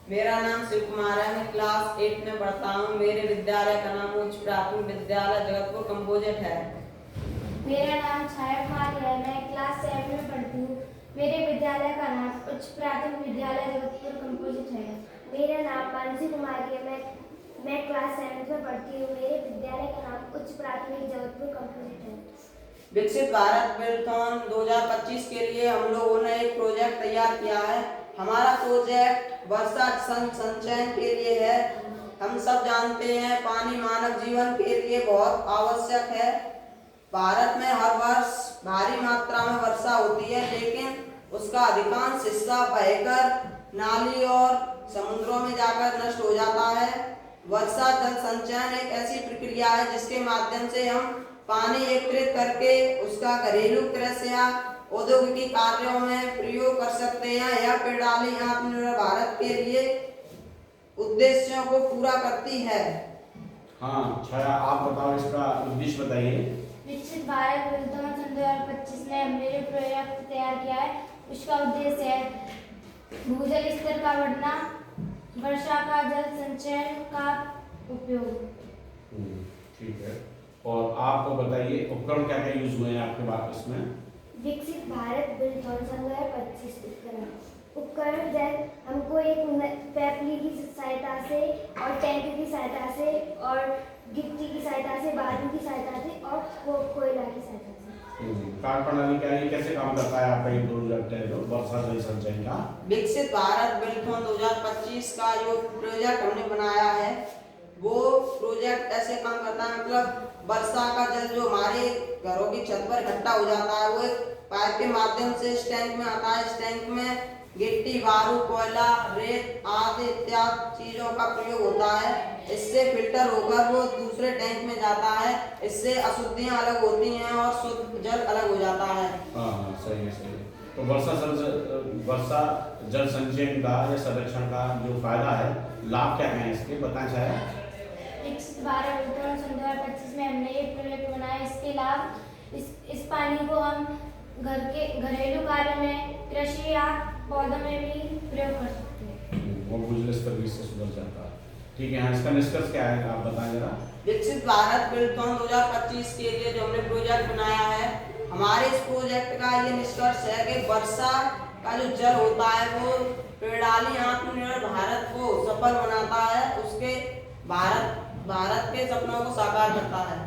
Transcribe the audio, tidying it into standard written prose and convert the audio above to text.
मेरा नाम शिव कुमार है। मैं क्लास 8 में पढ़ता हूँ। मेरे विद्यालय का नाम उच्च प्राथमिक विद्यालय जगतपुर कंपोजिट है। मेरा नाम छाया कुमारी है। मैं क्लास 7 में पढ़ती हूँ। मेरे विद्यालय का नाम उच्च प्राथमिक विद्यालय जगतपुर कंपोजिट है। मेरा नाम मानसी कुमारी है। मैं क्लास 7 में पढ़ती हूँ। मेरे विद्यालय का नाम उच्च प्राथमिक जगतपुर कंपोजिट है। विकसित भारत बिल्डथॉन 2025 के लिए हम लोगों ने एक प्रोजेक्ट तैयार किया है। हमारा प्रोजेक्ट वर्षा संचयन के लिए है। हम सब जानते हैं पानी मानव जीवन के लिए बहुत आवश्यक है। भारत में हर वर्ष भारी मात्रा में वर्षा होती है, लेकिन उसका अधिकांश हिस्सा बहकर नाली और समुद्रों में जाकर नष्ट हो जाता है। वर्षा जल संचयन एक ऐसी प्रक्रिया है जिसके माध्यम से हम पानी एकत्रित करके उसका घरेलू कृषि या औद्योगिक कार्यों में प्रयोग कर सकते हैं। यह प्रणाली आत्मनिर्भर भारत के लिए उद्देश्यों को पूरा करती है। हाँ छाया, आप बताओ, इसका उद्देश्य बताइए। विकसित भारत बिल्डथॉन सन 2025 में हमने जो प्रोजेक्ट तैयार किया है, उसका उद्देश्य है भूजल स्तर का बढ़ना, वर्षा का जल संचयन का उपयोग। ठीक है, और आपको बताइए उपकरण क्या क्या यूज हुए हैं आपके पास इसमें? विकसित भारत बिल्डथॉन सन 2025 उपकरण जैसे हमको एक पैपली की सहायता से और टैंक की सहायता से और गिट्टी की सहायता से, बालू की सहायता से और कोयला की सहायता से। कार्य प्रणाली क्या है, कैसे काम करता है आपका ये प्रोजेक्ट है जो वर्षा जल संचयन का? विकसित भारत बिल्डथॉन 2025 का जो प्रोजेक्ट हमने बनाया है, वो प्रोजेक्ट ऐसे काम करता है, मतलब वर्षा का जल जो हमारे घरों की छत पर इकट्ठा हो जाता है, वो एक पाइप के माध्यम से इस टैंक में आता है। इस टैंक में गिट्टी, बालू, कोयला, रेत आदि इत्यादि चीजों का प्रयोग होता है। इससे फिल्टर होकर वो दूसरे टैंक में जाता है। इससे अशुद्धियां अलग होती हैं और शुद्ध जल अलग हो जाता है। हाँ सही है, सही है। तो वर्षा जल संचयन का या संरक्षण का जो फायदा है, लाभ क्या है इसके, बताना चाहे? विकसित भारत बिल्डथॉन सन 2025 में हमने एक प्रोजेक्ट बनाया। इसके लाभ इस पानी को हम घरेलू कार्य में, कृषि या पौधों में भी प्रयोग कर सकते हैं। वो भूजल स्तर भी इससे सुधर जाता है। ठीक है, हाँ, इसका निष्कर्ष क्या है आप बताएं जरा। विकसित भारत बिल्डथॉन 2025 के लिए जो हमने प्रोजेक्ट बनाया है, हमारे इस प्रोजेक्ट का ये निष्कर्ष है कि वर्षा का जो जल होता है वो प्रणाली आत्मनिर्भर भारत को सफल बनाता है, उसके भारत के सपनों को साकार करता है।